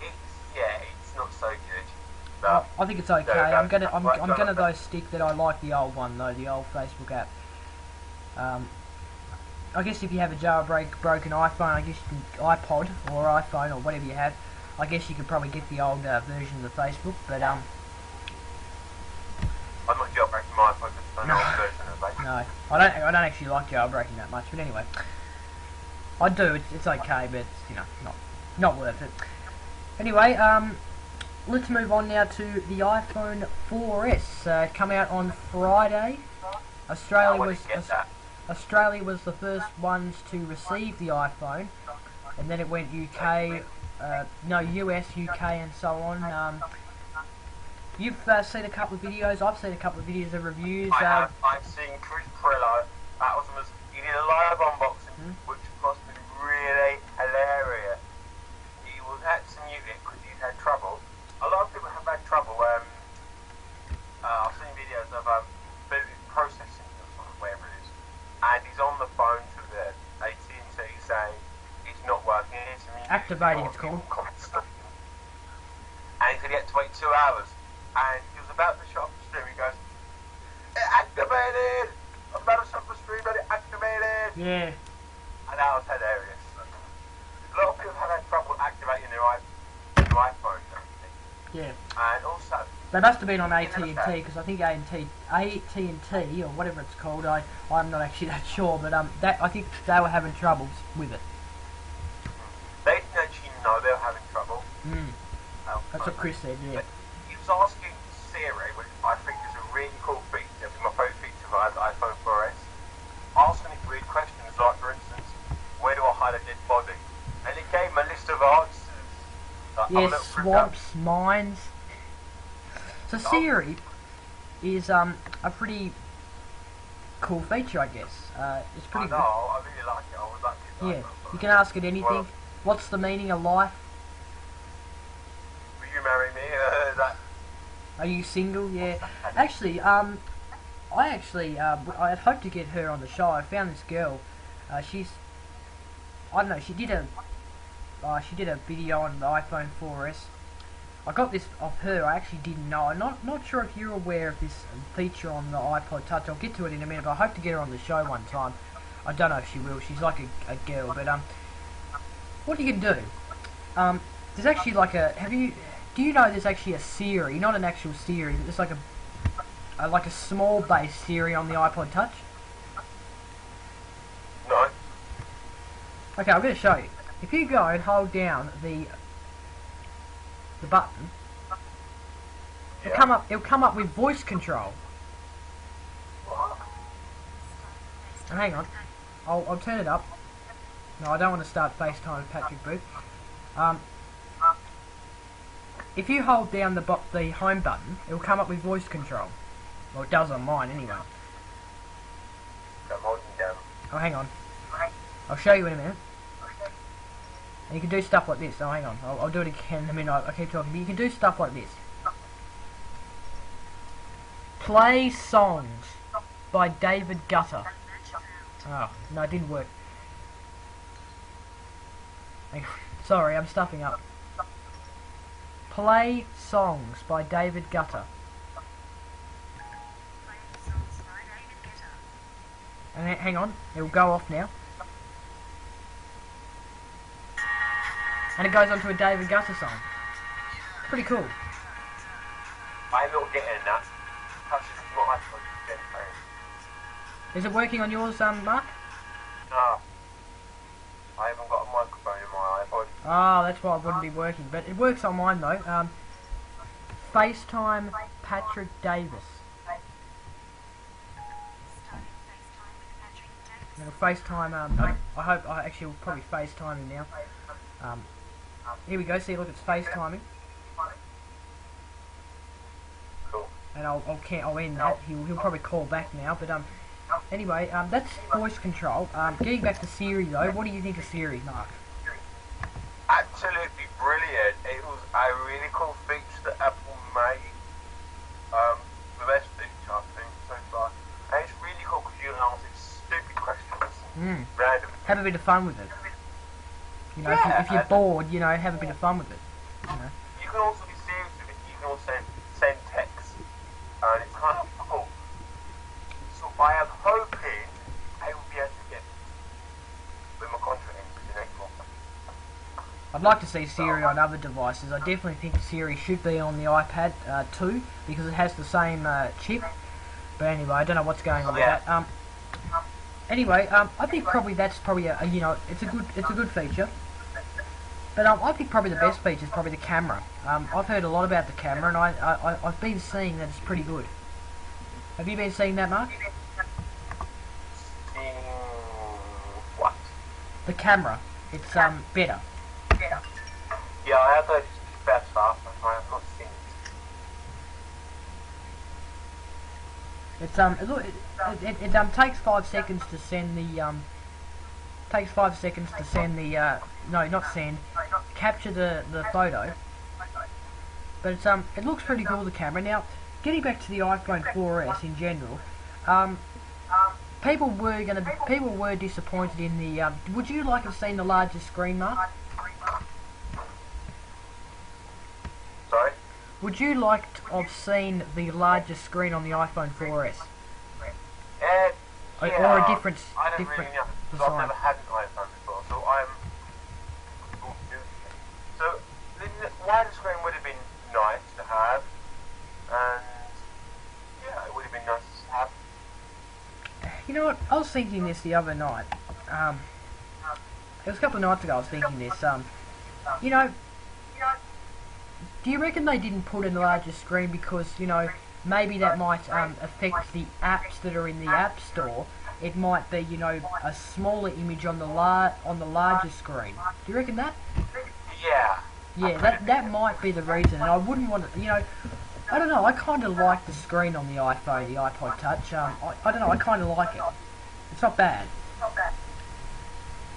It's not so good. But I think it's okay. I'm gonna though stick that I like the old one though, the old Facebook app. I guess if you have a broken iPhone, I guess you can, iPod or iPhone or whatever you have, I guess you could probably get the old version of the Facebook. But I'm not jailbreaking my iPod because I know the version of Facebook. No, I don't actually like jailbreaking that much. But anyway, I do. It's okay, but it's, you know, not worth it. Anyway, let's move on now to the iPhone 4S. Come out on Friday. Australia was the first ones to receive the iPhone, and then it went UK, US, UK, and so on. You've seen a couple of videos. I've seen a couple of videos of reviews. I've seen Chris Prillo. He did a live unboxing, which must be really hilarious. He had some new Activating, it's called. Constant. And he said he had to wait 2 hours. And he was about to shut off the stream. He goes, "It activated! I'm about to shut off the stream, but it activated!" Yeah. And that was hilarious. A lot of people have had trouble activating their iPhone. Yeah. And also, They must have been on AT&T, because I think AT&T, or whatever it's called, I'm not actually that sure, but I think they were having troubles with it. they didn't actually know they were having trouble. That's what Chris said, yeah. But he was asking Siri, which I think is a really cool feature, it's my favourite feature of the iPhone 4S, asking it weird questions like, for instance, where do I hide a dead body? And it gave him a list of answers. Like, I'm a Yes, little freaked out. swamps, mines. So Siri is a pretty cool feature, I guess. It's I pretty know, good. I really like it. I would like it. Yeah, you can ask it anything. Well, What's the meaning of life? will you marry me? Are you single? Yeah. Actually, I had hoped to get her on the show. I found this girl. I don't know. She did a video on the iPhone 4S. I got this off her. I actually didn't know. I'm not sure if you're aware of this feature on the iPod Touch. I'll get to it in a minute, but I hope to get her on the show one time. I don't know if she will. She's like a girl, but what you can do? There's actually like do you know there's actually a Siri, not an actual Siri, but there's like a small base Siri on the iPod Touch? No. Okay, I'm going to show you. If you go and hold down the button, Yeah. it'll come up with voice control. What? And hang on, I'll turn it up. No, I don't want to start FaceTime with Patrick Booth. If you hold down the home button, it'll come up with voice control. Well, it does on mine anyway. I'm holding down. Oh, hang on. I'll show you in a minute. And you can do stuff like this. Oh, hang on. I'll do it again in a minute. I keep talking. But you can do stuff like this. Play songs by David Guetta. Oh, no, it didn't work. Hang on. Sorry, I'm stuffing up. Play songs by David Guetta. And hang on, it will go off now. And it goes on to a David Guetta song. Pretty cool. I'm not getting that. Touch is not iPhone. Is it working on yours, Mark? No. I haven't got a microphone in my iPod. Ah, that's why it wouldn't be working. But it works on mine though. FaceTime Patrick Davis. I'm gonna FaceTime. I hope I actually will probably FaceTime him now. Here we go. See, look, it's FaceTiming. Cool. And I'll end that. He'll probably call back now. But anyway, that's voice control. Getting back to Siri though, what do you think of Siri, Mark? Absolutely brilliant. It was a really cool feature that Apple made. The best feature I think so far. And it's really cool because you can ask it stupid questions. Random. Have a bit of fun with it. You know, Yeah, if you're bored, you know, have a bit of fun with it. You know. You can also be serious with it. You can also send text. And it's kind of cool. So I am hoping I will be able to get with my contract in April. I'd like to see Siri on other devices. I definitely think Siri should be on the iPad too, because it has the same chip. But anyway, I don't know what's going on with that. Anyway, I think that's probably a you know, it's a good feature. But I think probably the best feature is probably the camera. I've heard a lot about the camera, and I've been seeing that it's pretty good. Have you been seeing that, Mark? What? The camera, it's better. Yeah, I have heard it's better. I have not seen it. It takes 5 seconds to send the no, not send, capture the photo. But it looks pretty cool, the camera. Now, getting back to the iPhone 4S in general, people were disappointed in the. Would you like to have seen the larger screen, Mark? Would you like to have seen the largest screen on the iPhone 4S? Yeah, Or a different I don't really know, because I've design? never had an iPhone before, so I'm so the wider screen would have been nice to have, and yeah, it would have been nice to have. You know what? I was thinking this the other night. It was a couple of nights ago I was thinking this. You know, do you reckon they didn't put in the larger screen because, you know, maybe that might affect the apps that are in the App Store? It might be, you know, a smaller image on the larger screen. Do you reckon that? Yeah. Yeah, that might be the reason. And I wouldn't want to, you know, I don't know. I kind of like the screen on the iPhone, the iPod Touch. I don't know. I kind of like it. It's not bad.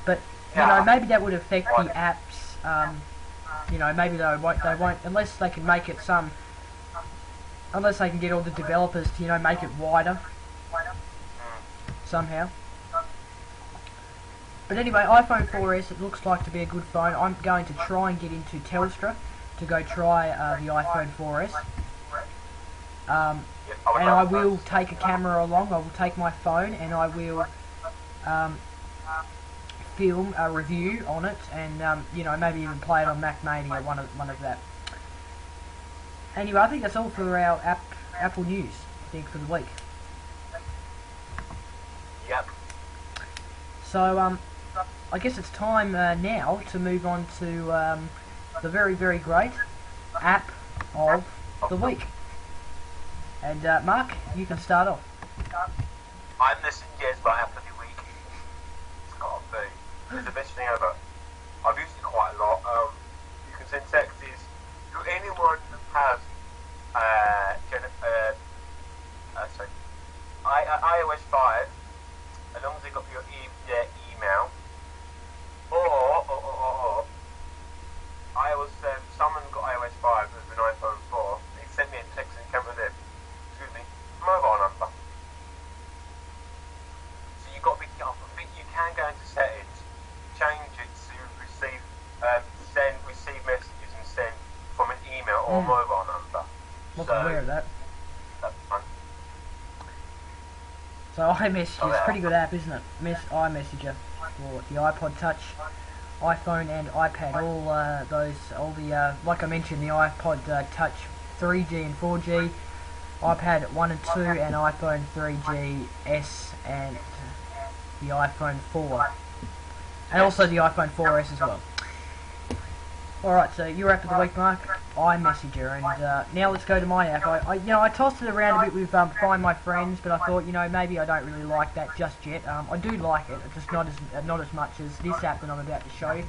But you know, maybe that would affect the apps. You know, maybe they won't unless they can make it unless they can get all the developers to, you know, make it wider somehow. But anyway, iPhone 4S, it looks like to be a good phone. I'm going to try and get into Telstra to go try the iPhone 4S. And I will take a camera along. I will take my phone and I will film a review on it, and you know, maybe even play it on Mac Mania, one of that. Anyway, I think that's all for our Apple news, I think, for the week. Yep. So I guess it's time now to move on to the very, very great app of the week. And Mark, you can start off. I'm listening to by app of the week. It's got to be. It's the best thing ever. I've used it quite a lot. You can send texts to anyone who has iOS 5, as long as they got their email, or I was someone got iOS 5 with an iPhone 4. They sent me a text and came with it. Excuse me, mobile number. So you got to be careful. I think you can go into settings, change it to receive messages and send from an email or mobile number. Wasn't aware of that. That's fun. So iMessage is a pretty good app, isn't it? iMessenger for the iPod Touch, iPhone and iPad. All the like I mentioned, the iPod Touch 3G and 4G, iPad 1 and 2, and iPhone 3GS and the iPhone 4, and also the iPhone 4S as well. Alright, so your app of the week, Mark, iMessenger, and now let's go to my app. I tossed it around a bit with Find My Friends, but I thought, you know, maybe I don't really like that just yet. I do like it, just not as much as this app that I'm about to show you.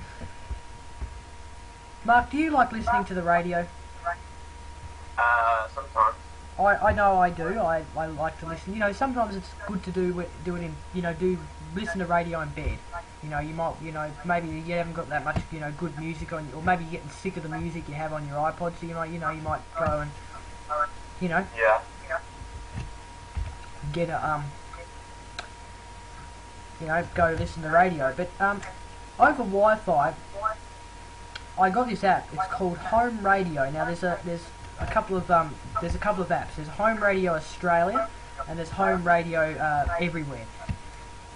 Mark, do you like listening to the radio? Sometimes. I know I do. I like to listen. You know, sometimes it's good to do it in, you know, listen to radio in bed. You know, you might, you know, maybe you haven't got that much, you know, good music on, or maybe you're getting sick of the music you have on your iPod, so you might go and, you know, get a, you know, go listen to radio. But over Wi-Fi, I got this app. It's called Home Radio. Now there's a couple of apps. There's Home Radio Australia and there's Home Radio Everywhere.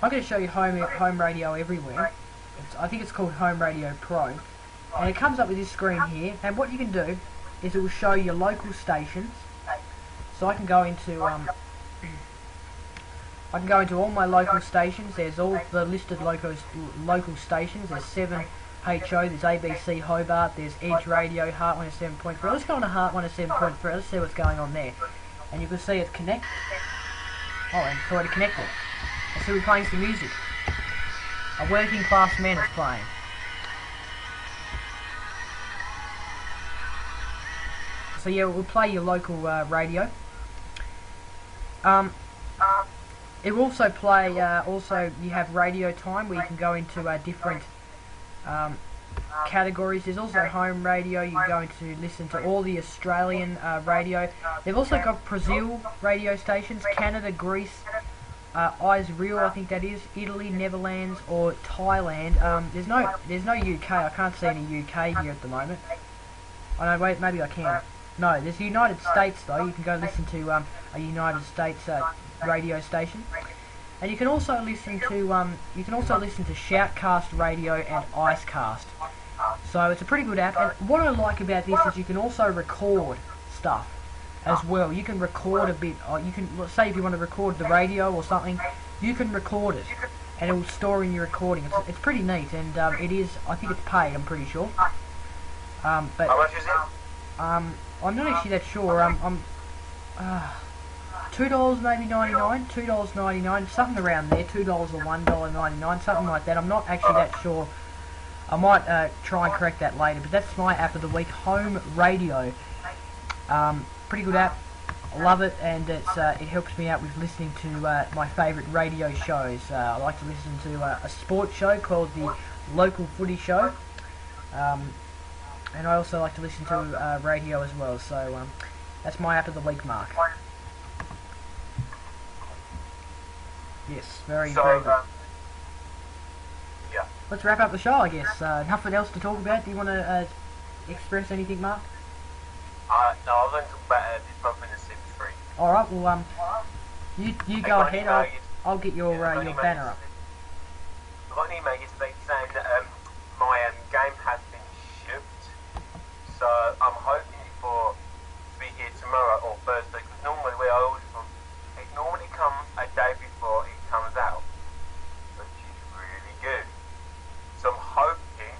I'm going to show you Home Radio Everywhere. I think it's called Home Radio Pro, and it comes up with this screen here. And what you can do is it will show your local stations. So I can go into all my local stations. There's all the listed local stations. There's 7HO, there's ABC Hobart, there's Edge Radio, Heart 107.3. Let's go on to Heart 107.3. Let's see what's going on there. And you can see it's connected. Oh, and it's already connected. And so we're playing some music. A Working Class Man is playing. So yeah, we'll play your local radio. It will also play, also you have radio time where you can go into different categories. There's also home radio. You're going to listen to all the Australian radio. They've also got Brazil radio stations, Canada, Greece, Israel, I think that is, Italy, Netherlands, or Thailand. There's no UK. I can't see any UK here at the moment. Oh no, wait, maybe I can. No, there's the United States though. You can go listen to a United States radio station, and you can also listen to Shoutcast Radio and Icecast. So it's a pretty good app. And what I like about this is you can also record stuff as well. You can record a bit. You can, let's say if you want to record the radio or something, you can record it, and it will store in your recording. It's pretty neat, and it is. I think it's paid. I'm pretty sure. But how much is it? I'm not actually that sure. $2 maybe 99, $2.99, something around there. $2 or $1.99, something like that. I'm not actually that sure. I might try and correct that later. But that's my app of the week, Home Radio. Pretty good app. I love it, and it helps me out with listening to my favourite radio shows. I like to listen to a sports show called the Local Footy Show. And I also like to listen to radio as well, so that's my app of the week, Mark. Yes, very good. Yeah. Let's wrap up the show, I guess. Nothing else to talk about. Do you want to express anything, Mark? No, I was going to talk about this month in the Sims 3. Alright, well, you go ahead. I'll get your banner up. I got an email yesterday saying that my game has been shipped, so I'm hoping for to be here tomorrow or Thursday, because normally where I order from, it normally comes a day before it comes out, which is really good. So I'm hoping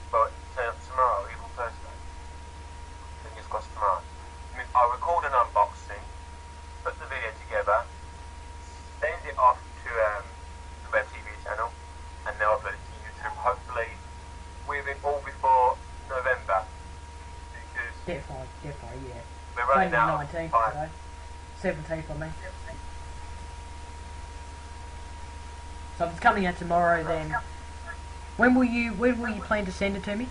for it to turn up tomorrow, even Thursday. Fingers crossed tomorrow. I'll record an unboxing, put the video together, send it off to the Bevtv channel, and then upload it to YouTube, hopefully all before November, because Definitely, yeah. we're running out of 19th time. today. 17th, I mean. So if it's coming out tomorrow, then when will you plan to send it to me?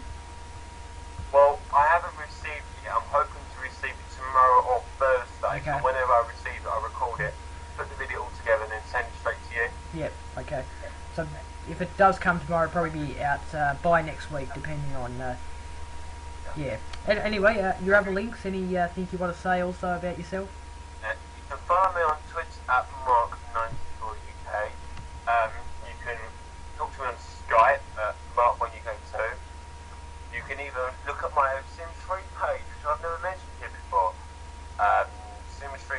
Well, I haven't received it yet. I'm hoping to receive it tomorrow or Thursday. Okay. So whenever I receive it, I'll record it, put the video all together, and then send it straight to you. Yep, okay. So if it does come tomorrow, it'll probably be out by next week, depending on, yeah. Anyway, your other links, anything you want to say also about yourself? You can follow me on Twitter at Mark94UK. You can talk to me on Skype at Mark1UK2. You can even look at my Sims 3 page, which I've never mentioned here before. Sims 3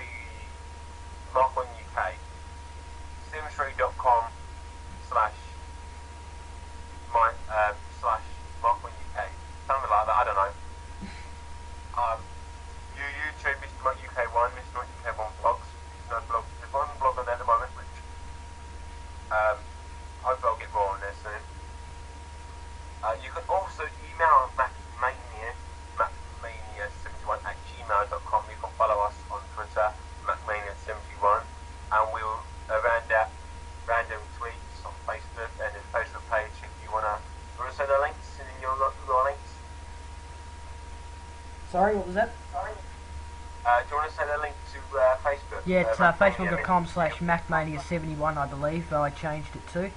Mark1UK. Sims3.com slash Mark1UK. Something like that, I don't know. YouTube, Mr. Monk UK1, Mr. Monk UK1 blogs. There's no blog. There's one blog on there at the moment, which hopefully I'll get more on there soon. You can also email MacMania71@gmail.com. You can follow us on Twitter, MacMania71, and we'll random tweets on Facebook and the Facebook page if you wanna send the links and then your links. Sorry, what was that? Do you want to send a link to Facebook? Yeah, it's facebook.com/MacMania71, I believe. I changed it to.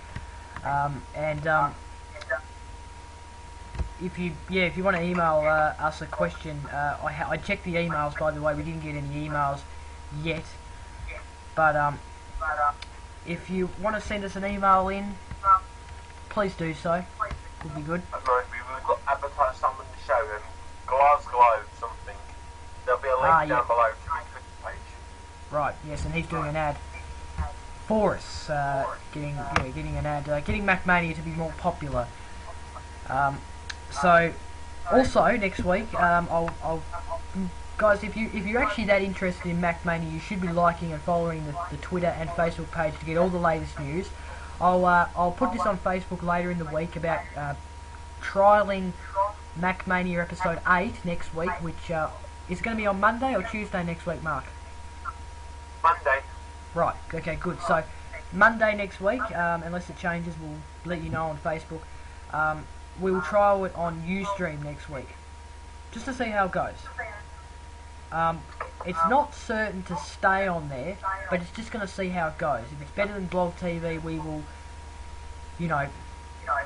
If you want to email us a question, I checked the emails, by the way. We didn't get any emails yet, but if you want to send us an email in, please do so. Would be good. We've got advertised something to show them. Glasgow something. There'll be a link down below to my Twitter page. Right. Yes, and he's doing an ad for us, getting an ad, getting MacMania to be more popular. So, also next week, guys, if you're actually that interested in MacMania, you should be liking and following the Twitter and Facebook page to get all the latest news. I'll put this on Facebook later in the week about trialing MacMania episode 8 next week, which is going to be on Monday or Tuesday next week, Mark? Monday. Right. Okay. Good. So Monday next week, unless it changes, we'll let you know on Facebook. We'll trial it on Ustream next week, just to see how it goes. It's not certain to stay on there, but it's just going to see how it goes. If it's better than Bevtv, we will,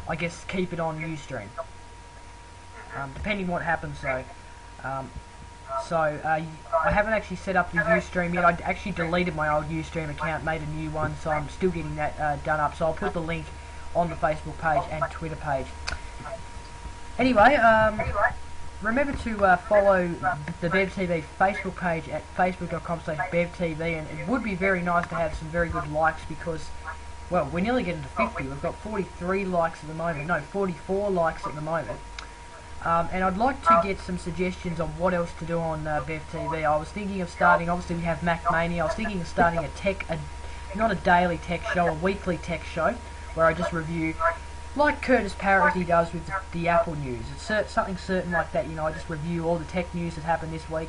I guess, keep it on Ustream. Depending what happens, though. So I haven't actually set up the Ustream yet. I actually deleted my old Ustream account, made a new one, so I'm still getting that done up. So I'll put the link on the Facebook page and Twitter page. Anyway, remember to follow the Bevtv Facebook page at facebook.com/Bevtv, and it would be very nice to have some very good likes because, well, we're nearly getting to 50. We've got 43 likes at the moment. No, 44 likes at the moment. And I'd like to get some suggestions on what else to do on Bevtv. I was thinking of starting, obviously we have Mania. I was thinking of starting not a daily tech show, a weekly tech show, where I just review, like Curtis Parity does with the Apple news. It's something certain like that, you know, I just review all the tech news that happened this week.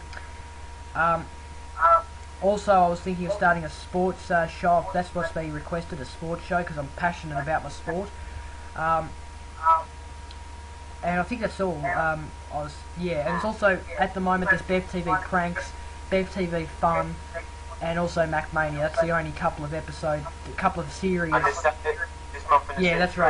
Also, I was thinking of starting a sports show. That's what's being requested, a sports show, because I'm passionate about my sport. And I think that's all. And it's also, at the moment, there's Bevtv Pranks, Bevtv Fun, and also Mania. That's the only couple of episodes, a couple of series. And this month in the Yeah, that's right.